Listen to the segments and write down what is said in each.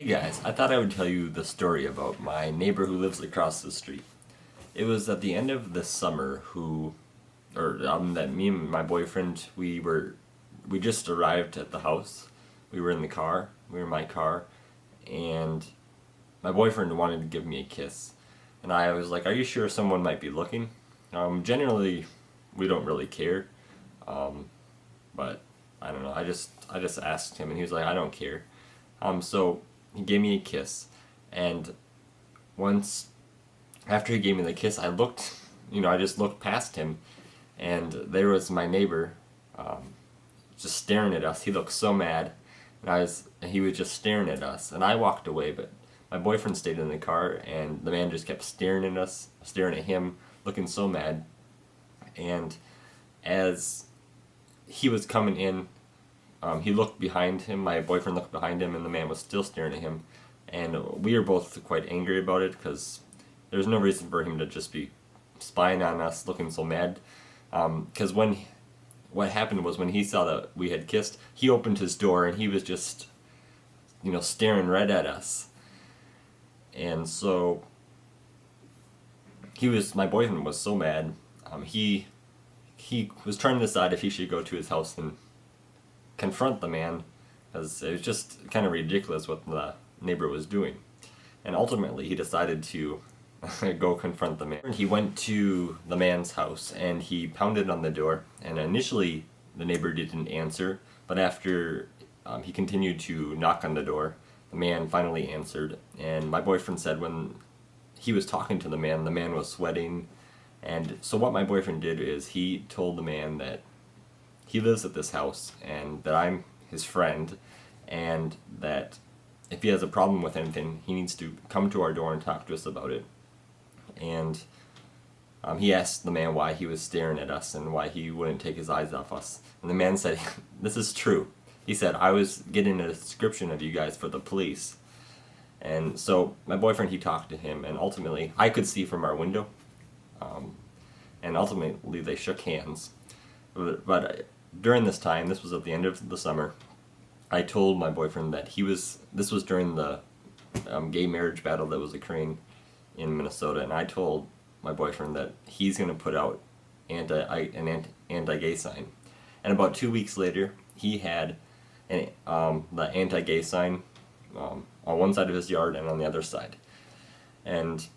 Hey guys, I thought I would tell you the story about my neighbor who lives across the street. It was at the end of the summer that me and my boyfriend, we just arrived at the house. We were in the car, we were in my car, and my boyfriend wanted to give me a kiss. And I was like, are you sure someone might be looking? Generally, we don't really care, but I don't know, I just asked him and he was like, I don't care. So he gave me a kiss, and once after he gave me the kiss, I just looked past him, and there was my neighbor, just staring at us. He looked so mad, and he was just staring at us, and I walked away, but my boyfriend stayed in the car, and the man just kept staring at us, staring at him, looking so mad, and as he was coming in, he looked behind him, my boyfriend looked behind him, and the man was still staring at him. And we were both quite angry about it because there's no reason for him to just be spying on us, looking so mad. Because what happened was when he saw that we had kissed, he opened his door and he was just, staring right at us. And so my boyfriend was so mad. He was trying to decide if he should go to his house and confront the man, because it was just kind of ridiculous what the neighbor was doing. And ultimately he decided to go confront the man. He went to the man's house and he pounded on the door, and initially the neighbor didn't answer, but after he continued to knock on the door, the man finally answered. And my boyfriend said when he was talking to the man was sweating. And so what my boyfriend did is he told the man that he lives at this house and that I'm his friend, and that if he has a problem with anything, he needs to come to our door and talk to us about it. And he asked the man why he was staring at us and why he wouldn't take his eyes off us. And the man said, this is true. He said, I was getting a description of you guys for the police. And so my boyfriend, he talked to him, and ultimately I could see from our window, and ultimately they shook hands. But during this time, this was at the end of the summer, I told my boyfriend that this was during the gay marriage battle that was occurring in Minnesota, and I told my boyfriend that he's going to put out an anti-gay sign. And about 2 weeks later, he had the anti-gay sign on one side of his yard and on the other side. And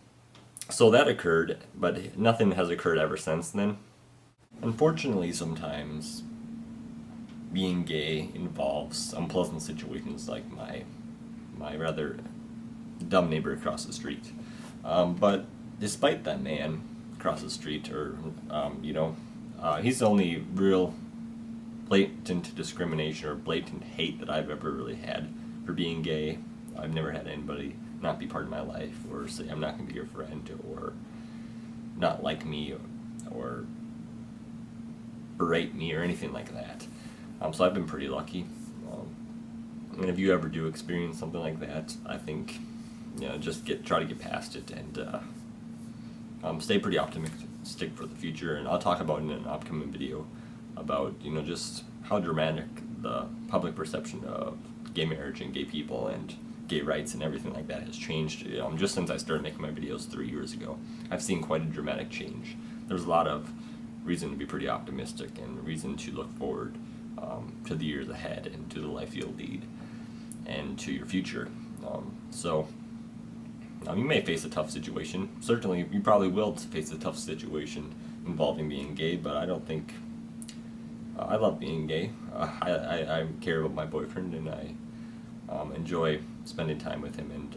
so that occurred, but nothing has occurred ever since then. Unfortunately, sometimes being gay involves unpleasant situations like my rather dumb neighbor across the street. But despite that man across the street, he's the only real blatant discrimination or blatant hate that I've ever really had for being gay. I've never had anybody not be part of my life or say I'm not going to be your friend or not like me or berate me or anything like that. So I've been pretty lucky. And if you ever do experience something like that, I think just try to get past it and stay pretty optimistic for the future. And I'll talk about in an upcoming video about just how dramatic the public perception of gay marriage and gay people and gay rights and everything like that has changed just since I started making my videos 3 years ago. I've seen quite a dramatic change. There's a lot of reason to be pretty optimistic and reason to look forward to the years ahead and to the life you'll lead and to your future. You may face a tough situation. Certainly, you probably will face a tough situation involving being gay, but I don't think... I love being gay. I care about my boyfriend, and I enjoy spending time with him and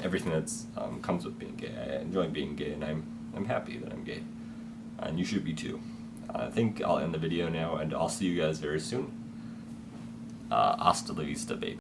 everything that's comes with being gay. I enjoy being gay, and I'm happy that I'm gay. And you should be too. I think I'll end the video now, and I'll see you guys very soon. Hasta la vista, baby.